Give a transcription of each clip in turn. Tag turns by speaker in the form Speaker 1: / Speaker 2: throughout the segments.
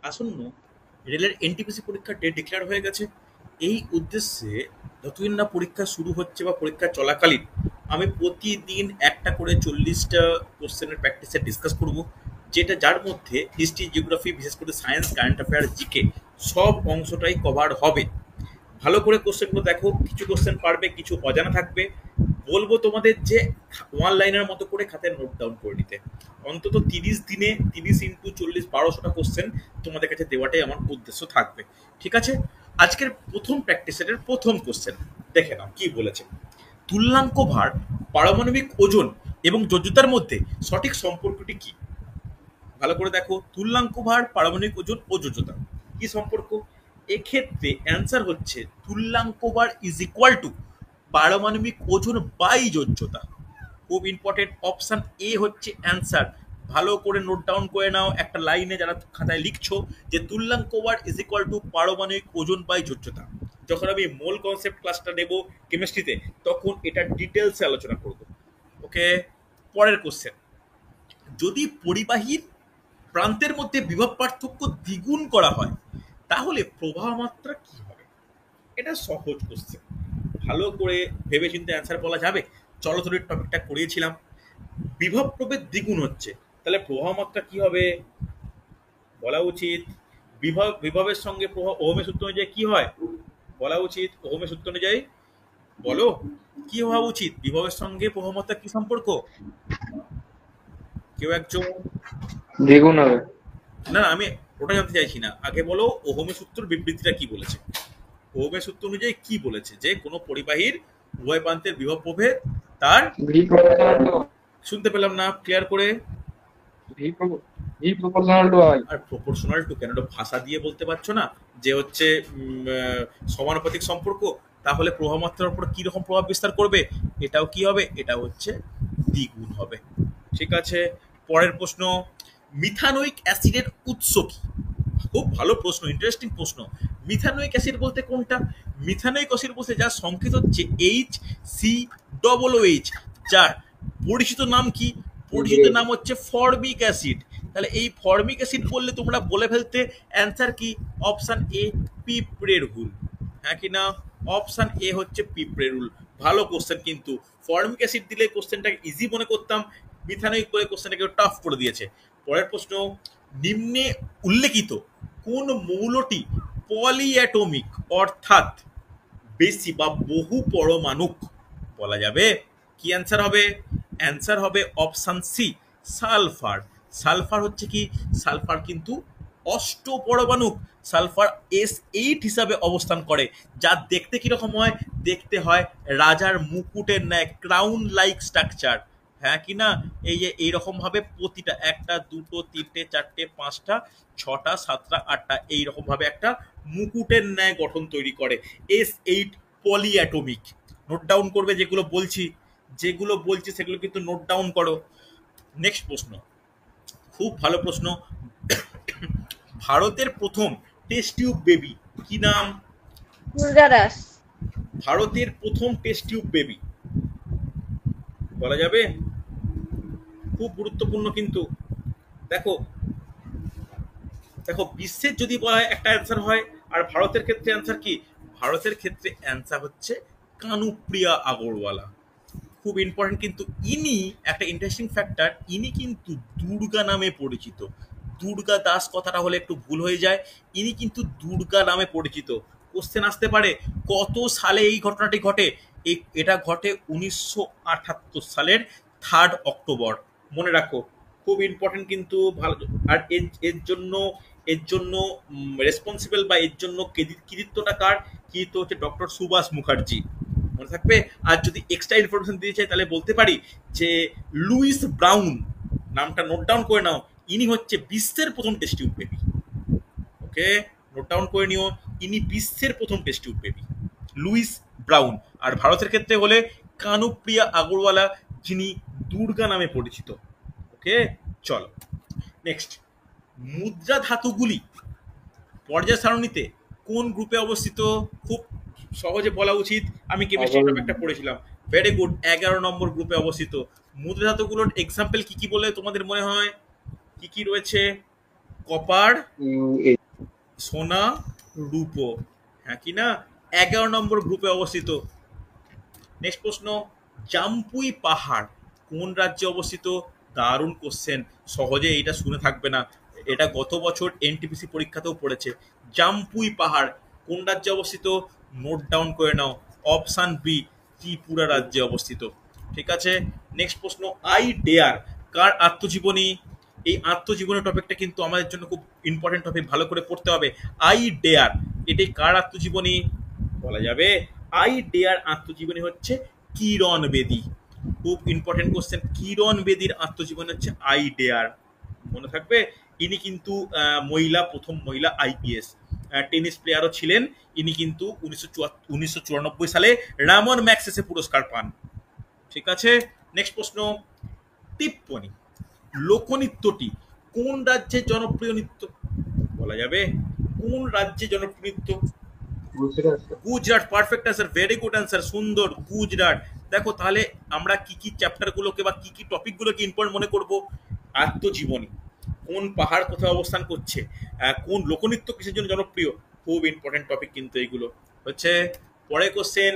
Speaker 1: আসন্ন রেলের এনটিপিসি পরীক্ষার ডেট ডিক্লেয়ার হয়ে গেছে। এই উদ্দেশ্যে যতদিন না পরীক্ষা শুরু হচ্ছে বা পরীক্ষা চলাকালীন আমি প্রতিদিন একটা করে 40টা কোশ্চেনের প্র্যাকটিসে ডিসকাস করব, যেটা যার মধ্যে হিস্ট্রি, জিওগ্রাফি, বিশেষ করে সায়েন্স, কারেন্ট অ্যাফেয়ার, জিকে সব অংশটাই কভার হবে। ভালো করে কোশ্চেনগুলো দেখো, কিছু কোশ্চেন পারবে, কিছু অজানা থাকবে। বলবো তোমাদের যে ওয়ান লাইনের মতো করে খাতায় নোট ডাউন করে নিতে। অন্তত 30 দিনে 30 × 40 1200টা কোশ্চেন তোমাদের কাছে দেওয়াটাই আমার উদ্দেশ্য থাকবে। ঠিক আছে? আজকের প্রথম প্র্যাকটিস সেটের প্রথম কোশ্চেন দেখে নাও কি বলেছে। তুল্যাঙ্ক ভার, পারমাণবিক ওজন এবং যোজ্যতার মধ্যে সঠিক সম্পর্কটি কি? ভালো করে দেখো, তুল্যাঙ্ক ভার, পারমাণবিক ওজন ও যোজ্যতা কি সম্পর্ক? এক্ষেত্রে অ্যান্সার হচ্ছে তুল্যাঙ্ক ভার ইজ ইকুয়াল টু পারমাণবিক ওজন বাই যোজ্যতা। খুব ইম্পর্টেন্ট, অপশন এ হচ্ছে অ্যান্সার। ভালো করে নোট ডাউন করে নাও একটা লাইনে, যারা খাতায় লিখছো, যে তুল্যাঙ্ক ভার ইজ ইকুয়াল টু পারমাণবিক ওজন বাই যোজ্যতা। যখন আমি মোল কনসেপ্ট ক্লাসটা নেব কেমিস্ট্রিতে, তখন এটা ডিটেলসে আলোচনা করব। ওকে, পরের কোশ্চেন। যদি পরিবাহীর প্রান্তের মধ্যে বিভব পার্থক্য দ্বিগুণ করা হয়, তাহলে প্রবাহ মাত্রা কি হবে? এটা সহজ কোশ্চেন, ভালো করে ভেবে চিন্তে অ্যান্সার বলা যাবে। চলতরির টপিকটা করিয়েছিলাম, বিভব প্রভেদ দ্বিগুণ হচ্ছে, তাহলে প্রবাহ মাত্রা কি হবে? বলা উচিত বিভবের সঙ্গে প্রবাহ ওহমের সূত্র অনুযায়ী কি হয়? বলা উচিত ওহমের সূত্র অনুযায়ী। বলো কি হওয়া উচিত? বিভবের সঙ্গে প্রবাহ মাত্রা কি সম্পর্ক? কেউ একজন।
Speaker 2: দ্বিগুণ হবে।
Speaker 1: না না, আমি ওটা জানতে চাইছি না, আগে বলো ওহমের সূত্রের বিবৃতিটা কি বলেছে। ওহমের সূত্র অনুযায়ী কি বলেছে? যে কোনো পরিবাহীর উভয় প্রান্তের বিভব প্রভেদ তার,
Speaker 2: ভি প্রপোর্শনাল টু
Speaker 1: শুনতে পেলাম না ক্লিয়ার করে।
Speaker 2: V V proportional to I.
Speaker 1: আর প্রপোর্শনাল টু কেন? ওটা ভাষা দিয়ে বলতে পারছো না যে হচ্ছে সমানুপাতিক সম্পর্ক? তাহলে প্রবাহ মাত্রার উপর কি রকম প্রভাব বিস্তার করবে? এটাও কি হবে? এটা হচ্ছে দ্বিগুণ হবে। ঠিক আছে, পরের প্রশ্ন। মিথানোইক অ্যাসিডের উৎস কি? খুব ভালো প্রশ্ন, ইন্টারেস্টিং প্রশ্ন। মিথানোইক অ্যাসিড বলতে কোনটা? মিথানোইক অ্যাসিড বলতে যার সংকেত হচ্ছে HCOOH, যার পরিচিত নাম কি? পরিচিত নাম হচ্ছে ফর্মিক অ্যাসিড। তাহলে এই ফর্মিক অ্যাসিড বললে তোমরা বলে ফেলতে অ্যান্সার কি? অপশন এ, পিঁপড়ের হুল। হ্যাঁ কি না? অপশন এ হচ্ছে পিঁপড়ের হুল। ভালো কোশ্চেন, কিন্তু ফর্মিক অ্যাসিড দিলে কোশ্চেনটাকে ইজি মনে করতাম, মিথানোইক করে কোশ্চেনটাকে টাফ করে দিয়েছে। পরের প্রশ্ন। নিম্নে উল্লেখিত কোন মৌলটি পলিঅ্যাটমিক, অর্থাৎ বেশি বা বহু পরমাণুক বলা যাবে? কি অ্যান্সার হবে? অ্যান্সার হবে অপশন সি, সালফার। সালফার হচ্ছে কি? সালফার কিন্তু অষ্ট পরমাণুক। সালফার S8 হিসাবে অবস্থান করে, যা দেখতে কিরকম হয়? দেখতে হয় রাজার মুকুটের ন্যায়, ক্রাউন লাইক স্ট্রাকচার। হ্যাঁ কি না? এই যে এইরকম ভাবে প্রতিটা, একটা, দুটো, তিনটে, চারটে, পাঁচটা, ছটা, সাতটা, আটটা, এইরকম ভাবে একটা মুকুটের ন্যায় গঠন তৈরি করে। S8 পলিঅ্যাটমিক। নোট ডাউন করবে যেগুলো বলছি, যেগুলো বলছি সেগুলো কিন্তু নোট ডাউন করো। নেক্সট প্রশ্ন, খুব ভালো প্রশ্ন। ভারতের প্রথম টেস্ট টিউব বেবি কি নাম?
Speaker 3: দুর্গা দাস।
Speaker 1: ভারতের প্রথম টেস্ট টিউব বেবি বলা যাবে? খুব গুরুত্বপূর্ণ কিন্তু। দেখো দেখো, বিশ্বের যদি বলা হয় একটা অ্যান্সার হয়, আর ভারতের ক্ষেত্রে অ্যান্সার কি? ভারতের ক্ষেত্রে অ্যান্সার হচ্ছে কানুপ্রিয়া আগরওয়ালা। খুব ইম্পর্টেন্ট কিন্তু। ইনি একটা ইন্টারেস্টিং ফ্যাক্টর, ইনি কিন্তু দুর্গা নামে পরিচিত। দুর্গা দাস কথাটা হলে একটু ভুল হয়ে যায়, ইনি কিন্তু দুর্গা নামে পরিচিত। কোশ্চেন আসতে পারে কত সালে এই ঘটনাটি ঘটে? এটা ঘটে 1978 সালের 3 অক্টোবর। মনে রাখো, খুব ইম্পর্টেন্ট কিন্তু। ভালো। আর এর জন্য রেসপন্সিবল বা এর জন্য কৃতিত্বটা কার? কৃতিত্ব হচ্ছে ডক্টর সুভাষ মুখার্জি। মনে থাকবে। আর যদি এক্সট্রা ইনফরমেশন দিতে চাই তাহলে বলতে পারি যে লুইস ব্রাউন, নামটা নোট ডাউন করে নাও, ইনি হচ্ছে বিশ্বের প্রথম test tube baby. Okay, note down করে নিও, ইনি বিশ্বের প্রথম test tube baby, Louise Brown. আর ভারতের ক্ষেত্রে হলে কানুপ্রিয়া আগরওয়ালা, যিনি দুর্গা নামে পরিচিত। ওকে, চলো নেক্সট। মুদ্রা ধাতুগুলি পর্যায় সারণীতে কোন গ্রুপে অবস্থিত? খুব সহজে বলা উচিত, আমি কেমিস্ট্রি টপিকটা পড়েছিলাম। ভেরি গুড, 11 নম্বর গ্রুপে অবস্থিত। মুদ্রা ধাতুগুলোর এক্সাম্পল কি কি বলে তোমাদের মনে হয়? কি কি রয়েছে? কপার,
Speaker 2: এই
Speaker 1: সোনা, রূপো, হ্যাঁ কি না? 11 নম্বর গ্রুপে অবস্থিত। নেক্সট প্রশ্ন, জাম্পুই পাহাড় কোন রাজ্যে অবস্থিত? দারুণ কোশ্চেন, সহজে এইটা শুনে থাকবে না, এটা গত বছর এনটিপিসি পরীক্ষাতেও পড়েছে। জাম্পুই পাহাড় কোন রাজ্যে অবস্থিত? নোট ডাউন করে নাও, অপশান বি, ত্রিপুরা রাজ্যে অবস্থিত। ঠিক আছে। নেক্সট প্রশ্ন, আই ডেয়ার কার আত্মজীবনী? এই আত্মজীবনী টপিকটা কিন্তু আমাদের জন্য খুব ইম্পর্টেন্ট টপিক, ভালো করে পড়তে হবে। আই ডেয়ার এটাই কার আত্মজীবনী বলা যাবে? আই ডেয়ার আত্মজীবনী হচ্ছে কিরণ বেদী। খুব ইম্পর্টেন্ট কোশ্চেন, কিরণ বেদীর আত্মজীবনী হচ্ছে আই ডেয়ার, মনে থাকবে। ইনি কিন্তু প্রথম মহিলা আইপিএস, টেনিস প্লেয়ারও ছিলেন। ইনি কিন্তু 1994 সালে রামন ম্যাগসেসে পুরস্কার পান। ঠিক আছে। নেক্সট প্রশ্ন, টিপ্পনী লোকনৃত্যটি কোন রাজ্যের জনপ্রিয় নৃত্য বলা যাবে? কোন রাজ্যে জনপ্রিয় নৃত্য? Gujarat, perfect answer, very good answer, সুন্দর, গুজরাট। দেখো তাহলে আমরা কি কি চ্যাপ্টারগুলোকে বা কি কি টপিকগুলোকে ইম্পর্টেন্ট মনে করব? আত্মজীবনী, কোন পাহাড় কোথায় অবস্থান করছে, কোন লোকনৃত্য কিসের জন্য জনপ্রিয়, খুব ইম্পর্টেন্ট টপিক কিন্তু এইগুলো হচ্ছে। পরে কোশ্চেন,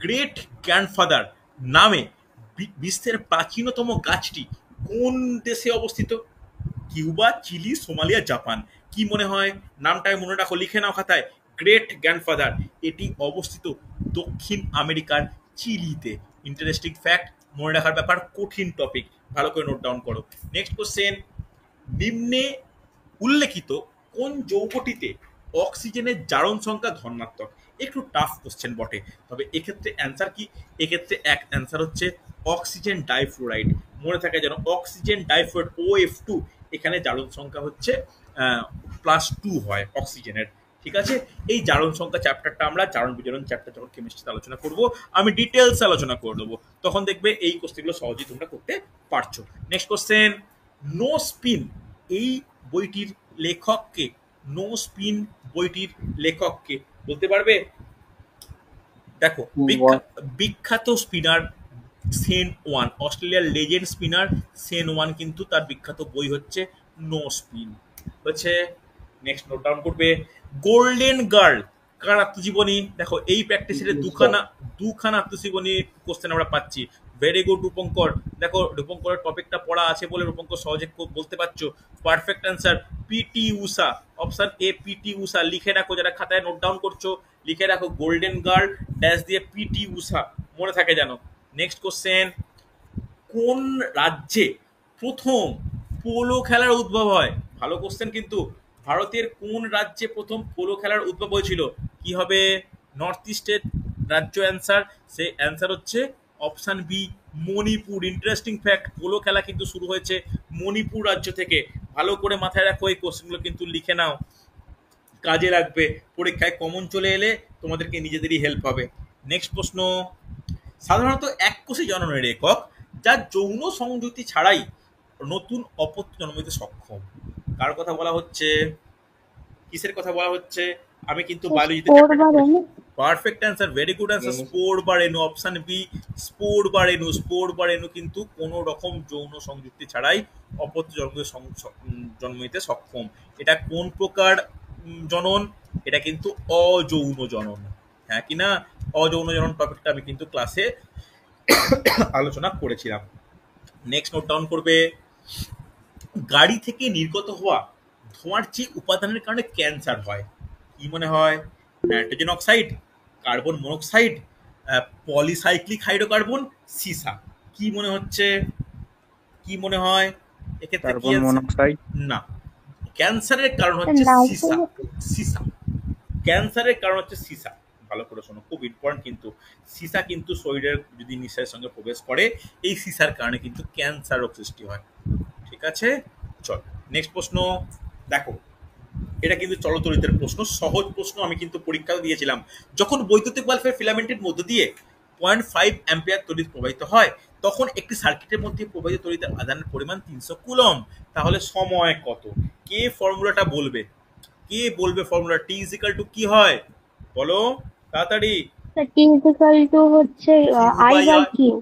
Speaker 1: গ্রেট গ্র্যান্ডফাদার নামে বিশ্বের প্রাচীনতম গাছটি কোন দেশে অবস্থিত? Cuba, Chile, Somalia, Japan. কি মনে হয়? নামটাই মনে রাখো, লিখে নাও খাতায়। গ্রেট গ্র্যান্ডফাদার এটি অবস্থিত দক্ষিণ আমেরিকার চিলিতে। ইন্টারেস্টিং ফ্যাক্ট, মনে রাখার ব্যাপার, কঠিন টপিক, ভালো করে নোট ডাউন করো। নেক্সট কোশ্চেন, নিম্নে উল্লেখিত কোন যৌগটিতে অক্সিজেনের জারণ সংখ্যা ধনাত্মক? একটু টাফ কোশ্চেন বটে, তবে এক্ষেত্রে অ্যান্সার কি? এক্ষেত্রে এক অ্যান্সার হচ্ছে অক্সিজেন ডাইফ্লোরাইড। মনে থাকে যেন অক্সিজেন ডাইফ্লোরাইড OF2, এখানে জারণ সংখ্যা হচ্ছে +2 হয় অক্সিজেনের। ঠিক আছে। এই জারণ সংখ্যা চ্যাপ্টারটা আমরা জারণ বিজারণ চ্যাপ্টার যখন কেমিস্ট্রিতে আলোচনা করব, আমি ডিটেলস আলোচনা করে দেবো, তখন দেখবে এই কোশ্চেনগুলো সহজেই তোমরা করতে পারছো। নেক্সট কোশ্চেন, নো স্পিন এই বইটির লেখককে? নো স্পিন বইটির লেখককে বলতে পারবে? দেখো, বিখ্যাত স্পিনার সেন ওয়ান, অস্ট্রেলিয়ার লেজেন্ড স্পিনার সেন ওয়ান, কিন্তু তার বিখ্যাত বই হচ্ছে নো স্পিন হচ্ছে। নেক্সট নোট ডাউন করবে, গোল্ডেন গার্ল কার আত্মজীবনী? দেখো এই প্র্যাকটিসে দুখানা আত্মজীবনী কোশ্চেন আমরা পাচ্ছি। ভেরি গুড রূপঙ্কর, দেখো রূপঙ্করের টপিকটা পড়া আছে বলে রূপঙ্কর সহজে বলতে পারছো। Perfect answer, PT Usha, option A, PT Usha. লিখে রাখো, যারা খাতায় নোট ডাউন করছো লিখে রাখো, গোল্ডেন গার্ল ড্যাশ দিয়ে পিটি উষা, মনে থাকে যেন। নেক্সট কোশ্চেন, কোন রাজ্যে প্রথম পোলো খেলার উদ্ভব হয়? ভালো কোশ্চেন কিন্তু, ভারতের কোন রাজ্যে প্রথম পোলো খেলার উদ্ভব হয়েছিল? কি হবে? নর্থ ইস্টের রাজ্য অ্যান্সার, সে অ্যান্সার হচ্ছে option B, Manipur. Interesting fact, polo খেলা কিন্তু শুরু হয়েছে মণিপুর রাজ্য থেকে। ভালো করে মাথায় রাখো, এই কোশ্চেনগুলো কিন্তু লিখে নাও, কাজে লাগবে, পরীক্ষায় কমন চলে এলে তোমাদেরকে নিজেদেরই হেল্প হবে। নেক্সট প্রশ্ন, সাধারণত এককোষী জননের একক যা যৌন সংযুতি ছাড়াই নতুন অপত্য জন্ম দিতে সক্ষম, কার কথা বলা হচ্ছে? কিসের কথা বলা হচ্ছে? আমি কিন্তু বায়োলজিতে perfect answer, very good answer, spore বা রেণু, অপশন বি, স্পোর বা রেণু। স্পোর বা রেণু কিন্তু কোনো রকম যৌন সংযুক্তি ছাড়াই অপত্য জন্ম দিতে সক্ষম। এটা কোন প্রকার জনন? এটা কিন্তু অযৌন জনন, হ্যাঁ কি না? অযৌন জনন টপিকটা আমি কিন্তু ক্লাসে আলোচনা করেছিলাম। নেক্সট নোট ডাউন করবে, গাড়ি থেকে নির্গত হওয়া ধোঁয়ার যে উপাদানের কারণে ক্যান্সার হয়, কি মনে হয়? Nitrogen oxide, carbon monoxide, polycyclic hydrocarbon, সীসা। কি মনে হচ্ছে? কি মনে হয় এক্ষেত্রে? কি না, ক্যান্সারের কারণ হচ্ছে সীসা। সীসা, ক্যান্সারের কারণ হচ্ছে সীসা। ভালো করে শোনো, খুব ইম্পর্টেন্ট কিন্তু। সীসা কিন্তু শরীরের যদি নিঃশ্বাসের সঙ্গে প্রবেশ করে, এই সীসার কারণে কিন্তু ক্যান্সার রোগ সৃষ্টি হয়। ঠিক আছে, চল নেক্সট প্রশ্ন। দেখো এটা কিন্তু চলতরিতের প্রশ্ন, সহজ প্রশ্ন, আমি কিন্তু পরীক্ষাও দিয়েছিলাম। যখন বৈদ্যুতিক বাল্বের ফিলামেন্টের মধ্য দিয়ে 0.5 অ্যাম্পিয়ার তড়িৎ প্রবাহিত হয়, তখন একটি সার্কিটের মধ্যে প্রবাহিত তড়িতের আধানের পরিমাণ 300 কুলম্ব। তাহলে সময় কত? কে ফর্মুলাটা বলবে? কে বলবে ফর্মুলা? টি ইজিক্যাল টু কি হয় বলো তাড়াতাড়ি?
Speaker 3: টি ইজিক্যাল টু হচ্ছে I by Q.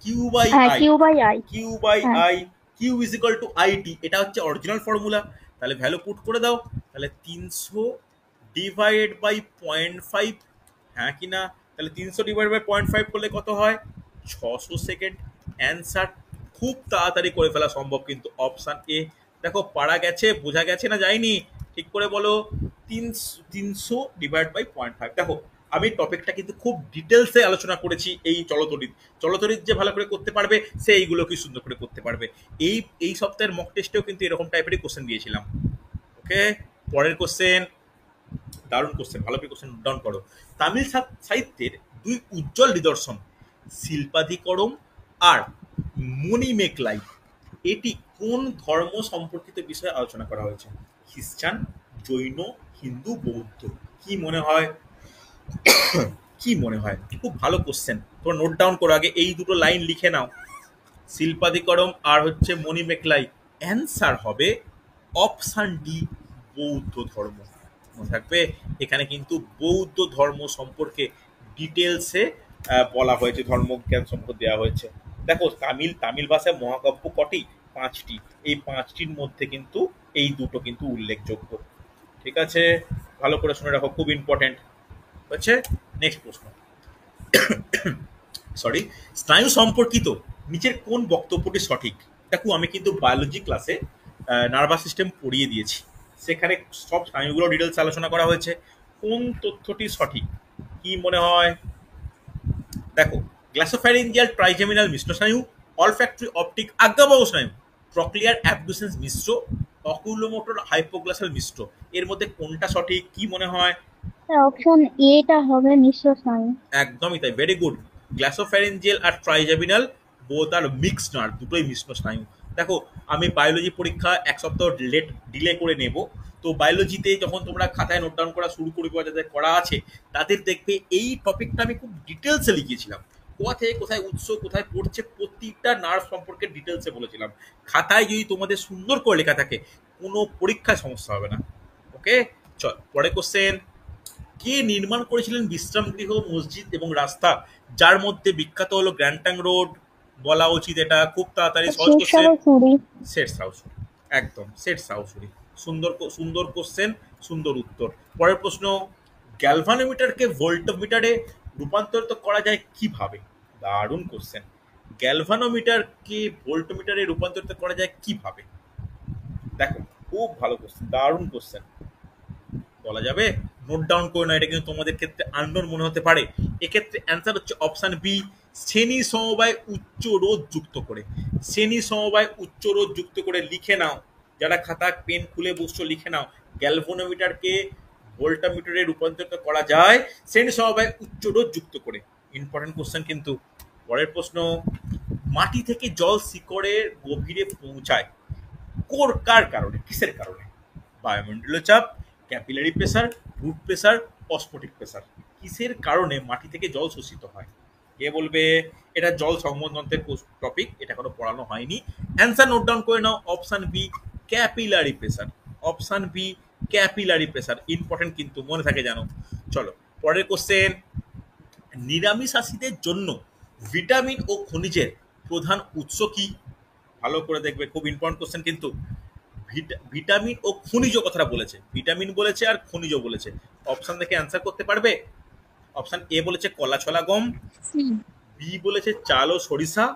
Speaker 1: Q by
Speaker 3: হ্যাঁ,
Speaker 1: I,
Speaker 3: Q by I.
Speaker 1: Q by I, Q equal to IT, এটা হচ্ছে অরিজিনাল ফর্মুলা। তাহলে ভ্যালু পুট করে দাও, তাহলে 300 ডিভাইড বাই 0.5, হ্যাঁ কি না? তাহলে 300 ডিভাইড বাই 0.5 করলে কত হয়? 600 সেকেন্ড। অ্যান্সার খুব তাড়াতাড়ি করে ফেলা সম্ভব কিন্তু অপশান এ। দেখো পারা গেছে, বোঝা গেছে না যায়নি? ঠিক করে বলো। 300 ডিভাইড বাই 0.5। দেখো আমি টপিকটা কিন্তু খুব ডিটেলসে আলোচনা করেছি। এই চলতরিৎ যে ভালো করে করতে পারবে সে এইগুলো কি সুন্দর করে করতে পারবে। এই সপ্তাহের মক টেস্টেও কিন্তু এরকম টাইপেরই কোশ্চেন দিয়েছিলাম। ওকে, পরের কোশ্চেন, দারুণ কোশ্চেন, ভালো করে কোশ্চেন নোট ডাউন করো। তামিল সাহিত্যের দুই উজ্জ্বল নিদর্শন শিল্পাধিকরম আর মণিমেকলাই, এটি কোন ধর্ম সম্পর্কিত বিষয়ে আলোচনা করা হয়েছে? খ্রিস্টান, জৈন, হিন্দু, বৌদ্ধ। কি মনে হয়? কি মনে হয়? খুব ভালো কোশ্চেন, তোমরা নোট ডাউন করো আগে, এই দুটো লাইন লিখে নাও। শিল্পাধিকরম আর হচ্ছে মণিমেকলাই। অ্যান্সার হবে অপশান ডি, বৌদ্ধ ধর্ম। মনে থাকবে, এখানে কিন্তু বৌদ্ধ ধর্ম সম্পর্কে ডিটেলসে বলা হয়েছে, ধর্মজ্ঞান সম্পর্কে দেওয়া হয়েছে। দেখো তামিল ভাষায় মহাকাব্য কটি? 5টি। এই 5টির মধ্যে কিন্তু এই দুটো কিন্তু উল্লেখযোগ্য। ঠিক আছে, ভালো করে শুনে রাখো, খুব ইম্পর্টেন্ট হচ্ছে। নেক্সট প্রশ্ন, সরি, স্নায়ু সম্পর্কিত নিচের কোন বক্তব্যটি সঠিক? দেখো আমি কিন্তু বায়োলজি ক্লাসে নার্ভাস সিস্টেম পড়িয়ে দিয়েছি, সেখানে সব স্নায়ুগুলো ডিটেলস আলোচনা করা হয়েছে। কোন তথ্যটি সঠিক? কি মনে হয়? দেখো, গ্লাসোফ্যারিঞ্জিয়াল ট্রাইজেমিনাল মিশ্র স্নায়ু, অলফ্যাক্টরি অপটিক আজ্ঞাবহ স্নায়ু, প্রক্লিয়ার অ্যাবডুসেন্স মিশ্র, অকুলোমোটর হাইপোগ্লাসাল মিশ্র, এর মধ্যে কোনটা সঠিক? কি মনে হয়?
Speaker 3: অপশন এটা হবে মিশ্র স্নায়ু।
Speaker 1: একদমই তাই, ভেরি গুড। গ্লাসোফ্যারিঞ্জিয়াল আর ট্রাইজেমিনাল বোথ আর মিক্সড নার্ভ, দুটোই মিশ্র স্নায়ু। দেখো আমি বায়োলজি পরীক্ষা এক সপ্তাহ ডিলে করে নেব, তো বায়োলজিতে যখন তোমরা খাতায় নোট ডাউন করা শুরু করবে, যাদের করা আছে তাদের দেখবে এই টপিকটা আমি খুব ডিটেলসে লিখিয়েছিলাম। কোথা থেকে কোথায় উৎস, কোথায় পড়ছে, প্রতিটা নার্ভ সম্পর্কে ডিটেলসে বলেছিলাম। খাতায় যদি তোমাদের সুন্দর করে লেখা থাকে, কোনো পরীক্ষায় সমস্যা হবে না। ওকে, চল পরে কোশ্চেন। কে নির্মাণ করেছিলেন বিশ্রাম গৃহ, মসজিদ এবং রাস্তা যার মধ্যে বিখ্যাত হলো গ্র্যান্ড রোড? বলা উচিত, এটা খুব তাড়াতাড়ি সহজ কোশ্চেন। শের শাহ সুরি, একদম শের শাহ সুরি। সুন্দর কোশ্চেন, সুন্দর উত্তর। পরের প্রশ্ন, গ্যালভানোমিটারকে ভোল্টমিটারে রূপান্তরিত করা যায় কিভাবে? দারুণ কোশ্চেন। গ্যালভানোমিটারকে ভোল্টমিটারে রূপান্তরিত করা যায় কিভাবে? দেখো খুব ভালো কোশ্চেন, দারুণ কোশ্চেন। বলা যাবে? নোট ডাউন করে না, এটা কিন্তু তোমাদের ক্ষেত্রে আননোন মনে হতে পারে। এক্ষেত্রে অ্যান্সার হচ্ছে অপশান বি, শ্রেণী সমবায় উচ্চ রোধ যুক্ত করে। শ্রেণী সমবায় উচ্চ রোধ যুক্ত করে লিখে নাও, যারা খাতা পেন খুলে বসছো লিখে নাও, গ্যালভানোমিটারকে ভোল্টামিটারে রূপান্তরিত করা যায় শ্রেণী সমবায় উচ্চ রোধ যুক্ত করে। ইম্পর্টেন্ট কোশ্চেন কিন্তু। পরের প্রশ্ন, মাটি থেকে জল শিকড়ের গভীরে পৌঁছায় কার কারণে, কিসের কারণে? বায়ুমণ্ডলীয় চাপ, capillary pressure, root pressure, osmotic pressure. কিসের কারণে মাটি থেকে জল শোষিত হয়? কে বলবে? এটা জল সংবহনতন্ত্রের টপিক, এটা কোনো পড়ানো হয়নি। অ্যান্সার নোট ডাউন করে নাও, option B, capillary pressure. Option B, capillary pressure. Important কিন্তু, মনে থাকে জানো। চলো পরের কোশ্চেন, নিরামিষাশীদের জন্য ভিটামিন ও খনিজের প্রধান উৎস কি? ভালো করে দেখবে, খুব ইম্পর্টেন্ট কোশ্চেন কিন্তু। ভিটামিন ও খনিজ কথাটা বলেছে, ভিটামিন বলেছে আর খনিজ বলেছে। অপশন দেখে অ্যান্সার করতে পারবে? অপশন এ বলেছে কলা ছোলা গম, বি বলেছে চাল ও সরিষা,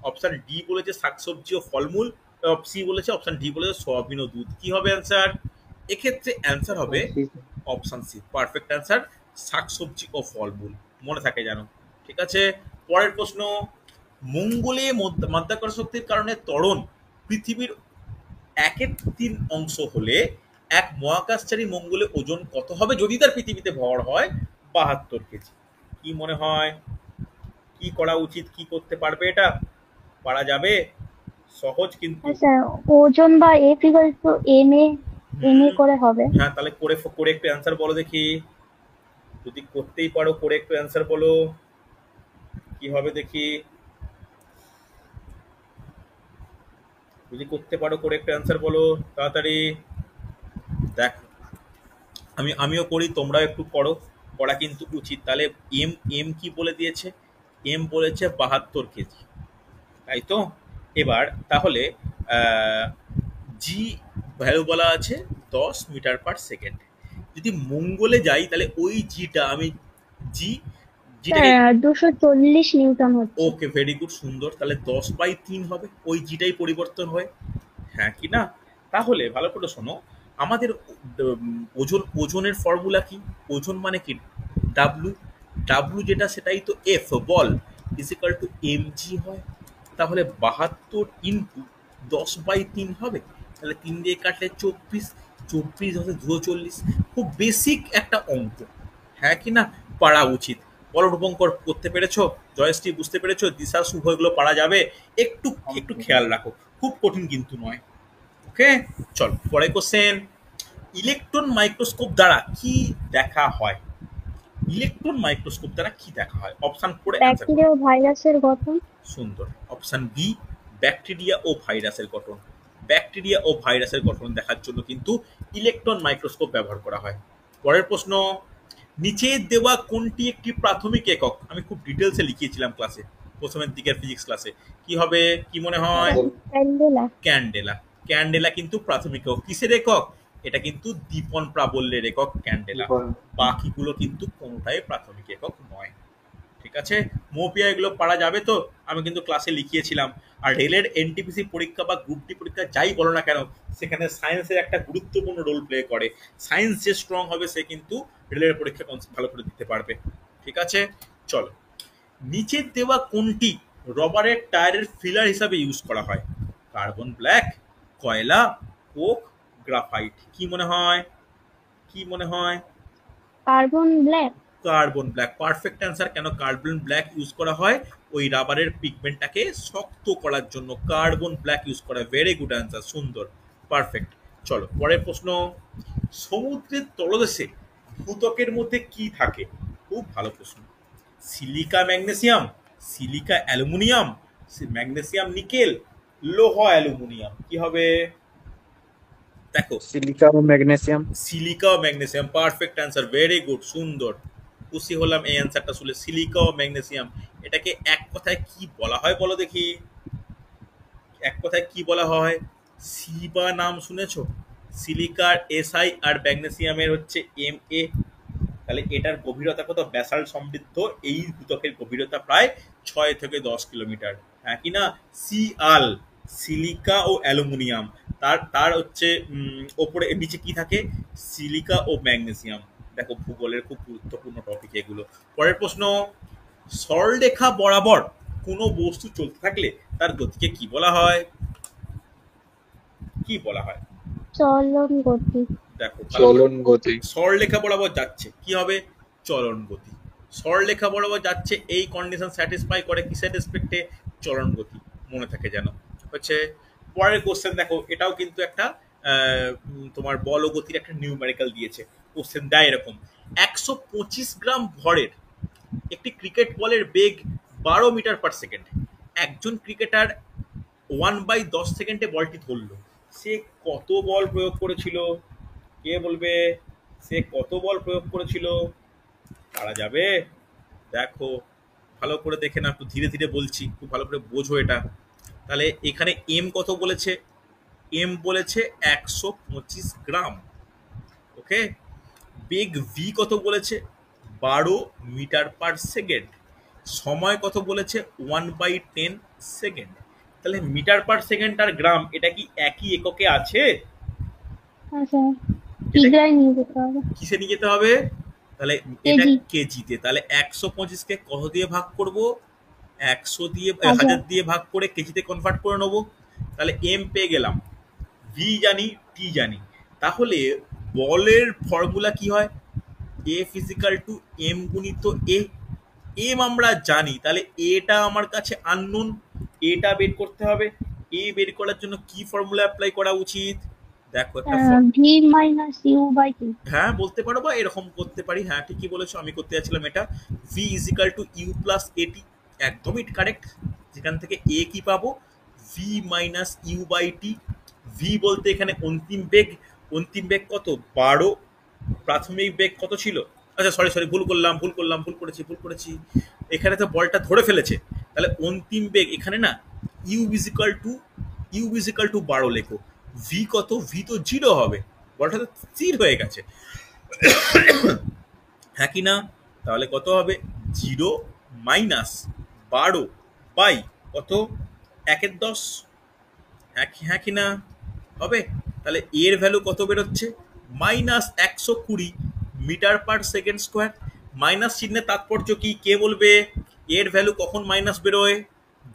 Speaker 1: অপশন ডি বলেছে শাকসবজি ও ফলমূল, সি বলেছে, অপশন ডি বলেছে সয়াবিন ও দুধ। কি হবে অ্যান্সার? এক্ষেত্রে অ্যান্সার হবে অপশন সি, পারফেক্ট অ্যান্সার, শাকসবজি ও ফলমূল। মনে থাকে জানো। ঠিক আছে, পরের প্রশ্ন, মঙ্গলে মাধ্যাকর্ষণ শক্তির কারণে ত্বরণ পৃথিবীর 1/3 অংশ হলে এক মহাকাশচারী মঙ্গলে ওজন কত হবে যদি তার পৃথিবীতে ভর হয় 72 কেজি? কি মনে হয়? কি করা উচিত? কি করতে পারবে? এটা পারা যাবে? সহজ কিন্তু।
Speaker 3: ওজন বা এফ ইকুয়াল টু এম এ করে হবে।
Speaker 1: হ্যাঁ, তাহলে করে একটু অ্যান্সার বলো দেখি। যদি করতেই পারো করে একটু অ্যান্সার বলো, কি হবে দেখি। যদি করতে পারো করে একটু অ্যান্সার বলো তাড়াতাড়ি। দেখ আমিও করি, তোমরাও একটু করো, করা কিন্তু উচিত। তাহলে এম কি বলে দিয়েছে? এম বলেছে 72 কেজি, তাই তো? এবার তাহলে জি ভ্যালু বলা আছে 10 মিটার/সেকেন্ড। যদি মঙ্গলে যাই তাহলে ওই জিটা আমি জি জিটাকে
Speaker 3: 240 নিউটন হচ্ছে।
Speaker 1: ওকে, ভেরি গুড, সুন্দর। তাহলে 10/3 হবে, ওই জিটাই পরিবর্তন হয়, হ্যাঁ কি না? তাহলে ভালো করে শোনো, আমাদের ওজনের ফর্মুলা কি? ওজন মানে কি? ডাব্লু। ডাব্লু যেটা সেটাই তো এফ, বল, ইজিক্যাল টু mg হয়। তাহলে 72 × 10/3 হবে। তাহলে 3 দিয়ে কাটলে 24, 24 হচ্ছে 240। খুব বেসিক একটা অঙ্ক, হ্যাঁ কি না? পারা উচিত। বলো রূপঙ্কর, করতে পেরেছো? জয়শ্রী, বুঝতে পেরেছো? দিশা, শুভ, এগুলো পারা যাবে? একটু একটু খেয়াল রাখো, খুব কঠিন কিন্তু নয়। ওকে, চল পরে কোশ্চেন। ইলেকট্রন মাইক্রোস্কোপ দ্বারা কি দেখা হয়? ইলেকট্রন মাইক্রোস্কোপ দ্বারা কি দেখা হয়? অপশন পড়ে অ্যান্সার করো।
Speaker 3: ব্যাকটেরিয়া ও ভাইরাসের গঠন।
Speaker 1: সুন্দর। অপশন বি, ব্যাকটেরিয়া ও ভাইরাসের গঠন। ব্যাকটেরিয়া ও ভাইরাসের গঠন দেখার জন্য কিন্তু ইলেকট্রন মাইক্রোস্কোপ ব্যবহার করা হয়। পরের প্রশ্ন, নিচে দেওয়া কোনটি একটি প্রাথমিক একক? আমি খুব ডিটেলসে লিখিয়েছিলাম ক্লাসে, প্রথমের দিকের ফিজিক্স ক্লাসে। কি হবে, কি মনে হয়?
Speaker 3: ক্যান্ডেলা।
Speaker 1: ক্যান্ডেলা। ক্যান্ডেলা কিন্তু প্রাথমিক একক। কিসের একক? এটা কিন্তু দীপন প্রাবল্যের একক ক্যান্ডেলা। বাকিগুলো কিন্তু কোনোটাই প্রাথমিক একক নয়। ঠিক আছে, মোপিয়া এগুলো পারা যাবে তো? আমি কিন্তু ক্লাসে লিখিয়েছিলাম। আর রেলের এনটিপিসি পরীক্ষা বা গ্রুপ ডি পরীক্ষা যাই বলো না কেন, সেখানে সায়েন্সের একটা গুরুত্বপূর্ণ রোল প্লে করে। সায়েন্স যে স্ট্রং হবে সে কিন্তু রেলের পরীক্ষা ভালো করে দিতে পারবে। ঠিক আছে, চলো। নিচের দেওয়া কোনটি রবারের টায়ারের ফিলার হিসাবে ইউজ করা হয়? কার্বন ব্ল্যাক, কয়লা, কোক, গ্রাফাইট। কি মনে হয়? কি মনে হয়?
Speaker 3: Carbon black.
Speaker 1: Carbon black, perfect answer. কেন কার্বন ব্ল্যাক ইউজ করা হয়? ওই রাবারের পিগমেন্টটাকে শক্ত করার জন্য কার্বন ব্ল্যাক ইউজ করা। ভেরি গুড অ্যান্সার, সুন্দর, পারফেক্ট। চলো পরের প্রশ্ন। সমুদ্রের তলদেশে ভূত্বকের মধ্যে কি থাকে? খুব ভালো প্রশ্ন। Silica magnesium, silica aluminium, magnesium nickel, লোহ অ্যালুমিনিয়াম। কি হবে? দেখো,
Speaker 4: সিলিকা ও ম্যাগনেসিয়াম।
Speaker 1: সিলিকা ও magnesium, perfect answer, very good, সুন্দর। খুশি হলাম এই অ্যান্সারটা শুনে। সিলিকা ও ম্যাগনেসিয়াম, এটাকে এক কথায় কি বলা হয় বলো দেখি? এক কথায় কি বলা হয়? সিবা নাম শুনেছো? সিলিকার SI আর ম্যাগনেসিয়ামের হচ্ছে MA। তাহলে এটার গভীরতা কত? ব্যাসাল্ট সমৃদ্ধ এই ভূত্বকের গভীরতা প্রায় 6 থেকে 10 কিলোমিটার, হ্যাঁ কি না? সিআল, সিলিকা ও অ্যালুমিনিয়াম। তার তার হচ্ছে ওপরে নিচে কি থাকে? সিলিকা ও ম্যাগনেসিয়াম। দেখো, ভূগোলের খুব গুরুত্বপূর্ণ টপিক এগুলো। পরের প্রশ্ন, সরলরেখা বরাবর কোনো বস্তু চলতে থাকলে তার গতিকে কি বলা হয়? কি বলা হয়?
Speaker 3: চলন গতি।
Speaker 1: দেখো,
Speaker 2: চলন গতি।
Speaker 1: সরলরেখা বরাবর যাচ্ছে, কি হবে? চলন গতি। সরলরেখা বরাবর যাচ্ছে, এই কন্ডিশন স্যাটিসফাই করে কিসের রেসপেক্টে? চলন গতি। মনে থাকে যেন। হচ্ছে পরের কোশ্চেন দেখো, এটাও কিন্তু একটা তোমার বল ও গতির একটা নিউমেরিক্যাল দিয়েছে। কোশ্চেন দেয় এরকম, 125 গ্রাম ভরের একটি ক্রিকেট বলের বেগ 12 মিটার/সেকেন্ড। একজন ক্রিকেটার 1/10 সেকেন্ডে বলটি ধরল। সে কত বল প্রয়োগ করেছিল? কে বলবে? সে কত বল প্রয়োগ করেছিল? পারা যাবে? দেখো, ভালো করে দেখে না, একটু ধীরে ধীরে বলছি, খুব ভালো করে বোঝো এটা। তাহলে এখানে এম কত বলেছে? এম বলেছে 125 গ্রাম। ওকে, বেগ ভি কত বলেছে? 12 মিটার/সেকেন্ড। সময় কত বলেছে? 1/10 সেকেন্ড। তাহলে মিটার/সেকেন্ড আর গ্রাম এটা কি একই এককে আছে?
Speaker 3: আচ্ছা,
Speaker 1: এটা
Speaker 3: কিগ্রায় নিয়ে যেতে হবে।
Speaker 1: কিসে নিয়ে যেতে হবে? তাহলে এটা
Speaker 3: কেজি।
Speaker 1: কেজিতে। তাহলে 125কে কত দিয়ে ভাগ করব? 100 দিয়ে,
Speaker 3: হাজার।
Speaker 1: 1000 দিয়ে ভাগ করে কেজিতে কনভার্ট করে নেবো। তাহলে এম পেয়ে গেলাম, ভি জানি, টি জানি। তাহলে বলের ফর্মুলা কি হয়? এফ ইজিক্যাল টু এম গুণিত এ। এম আমরা জানি, তাহলে এটা আমার কাছে আননোন, এটা বের করতে হবে। এ বের করার জন্য কি ফর্মুলা অ্যাপ্লাই করা উচিত? দেখো একটা
Speaker 3: ভি মাইনাস ইউ বাই টি।
Speaker 1: হ্যাঁ বলতে পারো, বা এরকম করতে পারি। হ্যাঁ ঠিকই বলেছো, আমি করতে যাচ্ছিলাম এটা। V is equal to u plus at, একদমই কারেক্ট। যেখান থেকে এ কি পাবো? V minus u by t. V বলতে এখানে অন্তিম বেগ। অন্তিম বেগ কত? 12। প্রাথমিক বেগ কত ছিল? আচ্ছা, সরি সরি, ভুল করেছি। এখানে তো বলটা ধরে ফেলেছে। তাহলে অন্তিম বেগ এখানে না, ইউ ইজিক্যাল টু 12 লেখো। ভি কত? ভি তো 0 হবে, বলটা তো স্থির হয়ে গেছে, হ্যাঁ কি না? তাহলে কত হবে? 0 মাইনাস 12 বাই কত? 1/10, হ্যাঁ কি না? হবে। তাহলে এর ভ্যালু কত বেরোচ্ছে? -120 মিটার পার সেকেন্ড স্কোয়ার। মাইনাস চিহ্নের তাৎপর্য কি? কে বলবে? এর ভ্যালু কখন মাইনাস বেরোয়?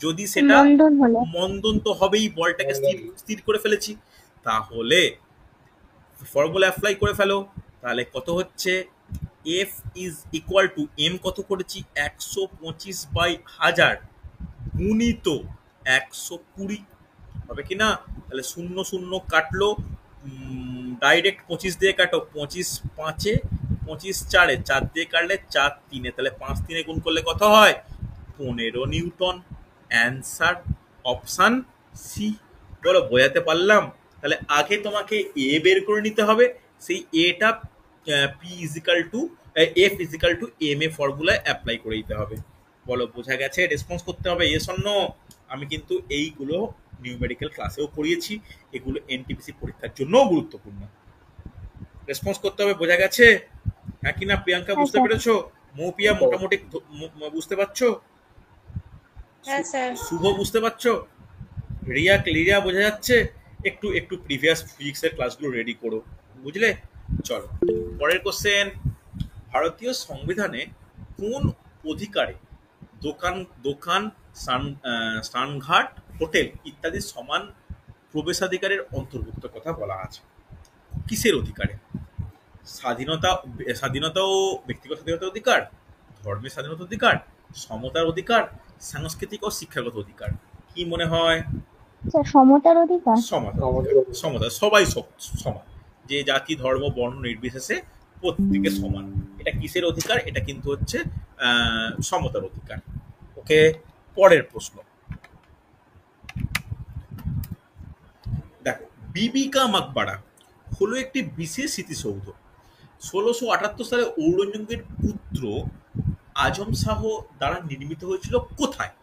Speaker 1: যদি সেটা
Speaker 3: মন্দন হলে।
Speaker 1: মন্দন তো হবেই, বলটাকে স্থির স্থির করে ফেলেছি। তাহলে ফর্মুলা অ্যাপ্লাই করে ফেলো। তাহলে কত হচ্ছে? F is equal to, m কত করেছি? 125/1000 গুণিত 120, হবে কি না? তাহলে 0 0 কাটলো, ডাইরেক্ট 25 দিয়ে কাটো, 25 5-এ, 25 4-এ, 4 দিয়ে কাটলে 4 3-এ, তাহলে 5 3-এ গুণ করলে কত হয়? 15 নিউটন। Answer option C. বলো বোঝাতে পারলাম? তাহলে আগে তোমাকে এ বের করে নিতে হবে, সেই এটা P equal to F equal to M A ফর্মুলায় অ্যাপ্লাই করে দিতে হবে। বলো বোঝা গেছে? রেসপন্স করতে হবে ইয়েস অর নো। আমি কিন্তু এইগুলো নিউমেরিক্যাল ক্লাসেও পড়িয়েছি, এগুলো এনটিপিসি পরীক্ষার জন্যও গুরুত্বপূর্ণ। রেসপন্স করতে হবে, বোঝা গেছে? হ্যাঁ কি না? প্রিয়াঙ্কা
Speaker 3: হ্যাঁ
Speaker 1: বুঝতে
Speaker 3: স্যার।
Speaker 1: পেরেছো? মৌপিয়া মোটামুটি বুঝতে পারছো?
Speaker 4: হ্যাঁ স্যার।
Speaker 1: শুভ বুঝতে পারছো? রিয়া ক্লিরিয়া বোঝা যাচ্ছে? একটু একটু প্রিভিয়াস ফিজিক্সের ক্লাসগুলো রেডি করো, বুঝলে? চলো পরের কোশ্চেন। ভারতীয় সংবিধানে কোন অধিকারে দোকান দোকান স্নানঘাট হোটেল ইত্যাদি সমান প্রবেশাধিকারের অন্তর্ভুক্ত কথা বলা আছে? কিসের অধিকারে? স্বাধীনতা, স্বাধীনতা ও ব্যক্তিগত স্বাধীনতার অধিকার, ধর্মের স্বাধীনতার অধিকার, সমতার অধিকার, সাংস্কৃতিক ও শিক্ষাগত অধিকার? কি মনে হয়?
Speaker 3: স্যার সমতার অধিকার।
Speaker 1: সমতা, সমতা, সবাই সমান, যে জাতি ধর্ম বর্ণ নির্বিশেষে প্রত্যেকে সমান। এটা কিসের অধিকার? এটা কিন্তু হচ্ছে সমতার অধিকার। ওকে, পরের প্রশ্ন দেখো। বিবি কা মাকবারা হলো একটি বিশেষ স্মৃতিসৌধ। 1678 সালে ঔরঙ্গজেবের পুত্র আজম শাহ দ্বারা নির্মিত হয়েছিল কোথায়?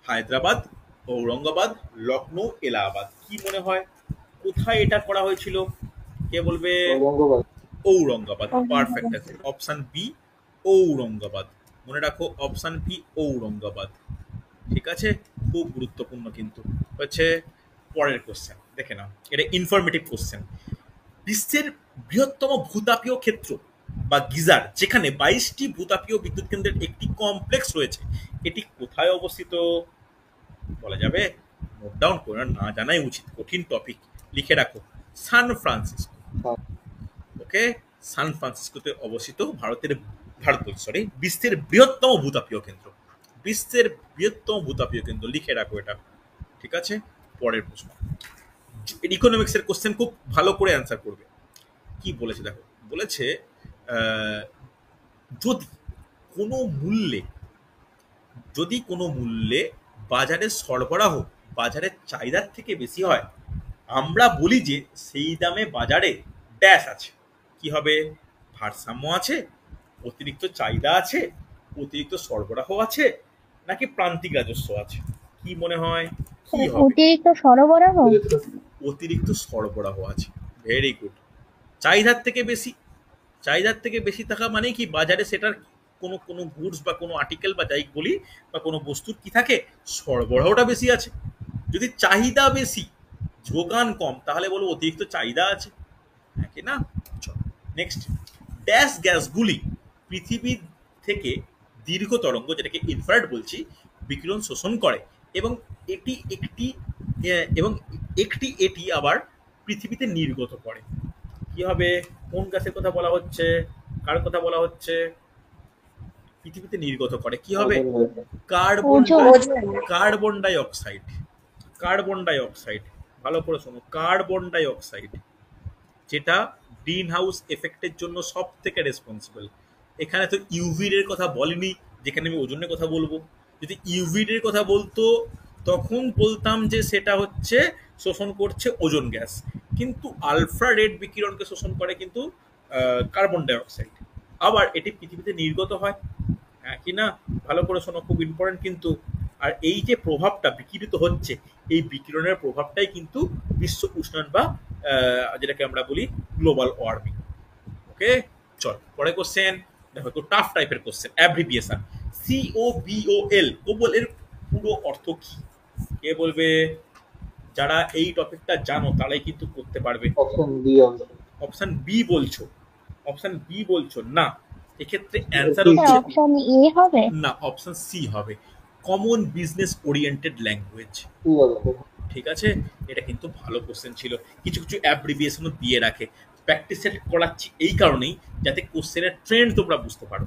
Speaker 1: হায়দ্রাবাদ, ঔরঙ্গাবাদ, লখনৌ, এলাহাবাদ। কি মনে হয় কোথায় এটা করা হয়েছিল? কে বলবে?
Speaker 2: ঔরঙ্গাবাদ।
Speaker 1: ঔরঙ্গাবাদ, পারফেক্ট আছে। অপশন বি ঔরঙ্গাবাদ, মনে রাখো অপশন বি ঔরঙ্গাবাদ। ঠিক আছে, খুব গুরুত্বপূর্ণ কিন্তু হচ্ছে। পরের কোশ্চেন দেখে নাও, এটা ইনফরমেটিভ কোশ্চেন। বিশ্বের বৃহত্তম ভূতাপীয় ক্ষেত্র বা গিজার, যেখানে 22টি ভূতাপীয় বিদ্যুৎ কেন্দ্রের একটি কমপ্লেক্স রয়েছে, এটি কোথায় অবস্থিত? বলা যাবে? নোট ডাউন করে না জানাই উচিত, কঠিন টপিক, লিখে রাখো। San Francisco. ওকে, সান ফ্রান্সিসকোতে অবস্থিত বিশ্বের বৃহত্তম ভূতাপীয় কেন্দ্র। বিশ্বের বৃহত্তম ভূতাপীয় কেন্দ্র, লিখে রাখো এটা। ঠিক আছে, পরের প্রশ্ন। ইকোনমিক্স এর কোশ্চেন, খুব ভালো করে অ্যান্সার করবে। কি বলেছে দেখো, বলেছে যদি কোনো মূল্যে বাজারের সরবরাহ বাজারের চাহিদার থেকে বেশি হয়, আমরা বলি যে সেই দামে বাজারে ড্যাশ আছে। কি হবে? ভারসাম্য আছে, অতিরিক্ত চাহিদা আছে, অতিরিক্ত সরবরাহ আছে, নাকি প্রান্তিক রাজস্ব আছে? কি মনে হয় কি হবে?
Speaker 3: অতিরিক্ত সরবরাহ।
Speaker 1: অতিরিক্ত সরবরাহ আছে, ভেরি গুড। চাহিদার থেকে বেশি থাকা মানে কি? বাজারে সেটার কোনো কোনো গুডস বা কোনো আর্টিকেল বা যাই বলি বা কোনো বস্তুর কি থাকে, সরবরাহটা বেশি আছে। যদি চাহিদা বেশি যোগান কম, তাহলে বলবো অতিরিক্ত চাহিদা আছে, নাকি না? নেক্সট, ড্যাশ গ্যাসগুলি পৃথিবী থেকে দীর্ঘ তরঙ্গ, যেটাকে ইনফ্রারেড বলছি, বিকিরণ শোষণ করে এবং এটি আবার পৃথিবীতে নির্গত করে। কি হবে? কোন গ্যাসের কথা বলা হচ্ছে? কার কথা বলা হচ্ছে? পৃথিবীতে নির্গত করে, কি হবে? Carbon die oxide. Carbon die oxide, ভালো করে শোনো, কার্বন ডাই অক্সাইড, যেটা গ্রিন হাউস এফেক্টের জন্য সব থেকে রেসপন্সিবল। এখানে তো ইউভি রের কথা বলিনি, যেখানে আমি ওজনের কথা বলবো। যদি ইউভি রের কথা বলতো তখন বলতাম যে সেটা হচ্ছে শোষণ করছে ওজোন গ্যাস, কিন্তু আলফ্রা রেড বিকিরণকে শোষণ করে কিন্তু কার্বন ডাই অক্সাইড। আবার এটি পৃথিবীতে নির্গত হয়, হ্যাঁ কি না? ভালো করে শোনো, খুব ইম্পর্টেন্ট কিন্তু। আর এই যে প্রভাবটা বিকিরিত হচ্ছে, এই বিকিরণের প্রভাবটাই কিন্তু বিশ্ব উষ্ণায়ন বা যেটাকে আমরা বলি গ্লোবাল ওয়ার্মিং। ওকে, চল পরে কোশ্চেন। দেখো একটু টাফ টাইপের কোশ্চেন, অ্যাব্রিভিয়েশন। COBOL, কোবল এর পুরো অর্থ কি? কে বলবে? যারা এই টপিকটা জানো তারাই কিন্তু করতে পারবে।
Speaker 2: অপশন বি হবে।
Speaker 1: অপশন বি বলছো? অপশন বি বলছো না, এক্ষেত্রে অ্যান্সার
Speaker 2: কি?
Speaker 1: হচ্ছে
Speaker 3: অপশন এ হবে।
Speaker 1: না, অপশন সি হবে, কমন বিজনেস ওরিয়েন্টেড ল্যাঙ্গুয়েজ।
Speaker 2: কি হবে?
Speaker 1: ঠিক আছে, এটা কিন্তু ভালো কোশ্চেন ছিল। কিছু কিছু অ্যাব্রিভিয়েশনও দিয়ে রাখে। প্র্যাকটিস সেট করাচ্ছি এই কারণেই যাতে কোশ্চেনের ট্রেন্ড তোমরা বুঝতে পারো।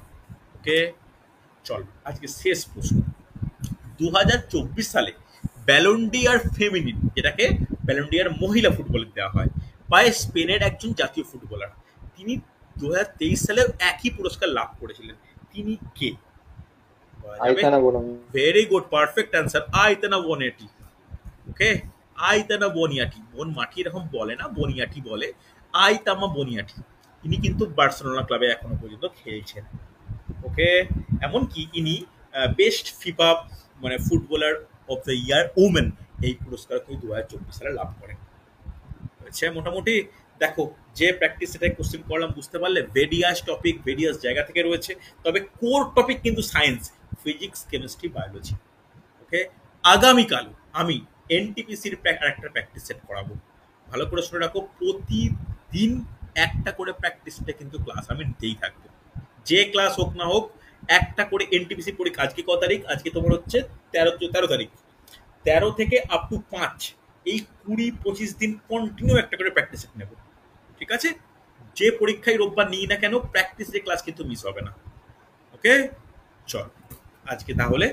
Speaker 1: ওকে, চল আজকে শেষ প্রশ্ন। 2024 সালে ব্যালন্ডিয়ার ফেমিনিন, যেটাকে ব্যালন্ডিয়ার মহিলা ফুটবলে দেওয়া হয়, পায় স্পেনের একজন জাতীয় ফুটবলার। তিনি 2023 সালে একই পুরস্কার লাভ করেছিলেন। তিনি কে?
Speaker 2: আইতানা বলুন।
Speaker 1: Very good, perfect answer, Aitana Bonmati. Okay, Aitana Bonmati, বন মাটি এরকম বলে না, বনিয়াটি বলে, আইতামা বনিয়াটি। ইনি কিন্তু বার্সেলোনা ক্লাবে এখনো পর্যন্ত খেলছেন। ওকে, এমনকি ইনি বেস্ট ফিফা মানে footballer of the year women এই পুরস্কার কিন্তু 2024 সালে লাভ করেন। আচ্ছা, মোটামুটি দেখো যে প্র্যাকটিস সেটাই কোশ্চেন করলাম, বুঝতে পারলে ভেরিয়াস টপিক ভেরিয়াস জায়গা থেকে রয়েছে, তবে কোর টপিক কিন্তু সায়েন্স, ফিজিক্স, কেমিস্ট্রি, বায়োলজি। ওকে, আগামীকাল আমি এনটিপিসির একটা প্র্যাকটিস সেট করাবো, ভালো করে শুনে রাখো। প্রতিদিন একটা করে প্র্যাকটিস সেটে কিন্তু ক্লাস আমি নিতেই থাকবো, যে ক্লাস হোক না হোক একটা করে। এনটিপিসি পরীক্ষা আজকে ক তারিখ? আজকে তোমার হচ্ছে 13 তারিখ। 13 থেকে আপ টু 5, এই 20-25 দিন কন্টিনিউ একটা করে প্র্যাকটিস সেট নেব। ঠিক আছে, যে পরীক্ষায় রোববার নিই না কেন প্র্যাকটিসের ক্লাস কিন্তু মিস হবে না। ওকে, চল আজকে তাহলে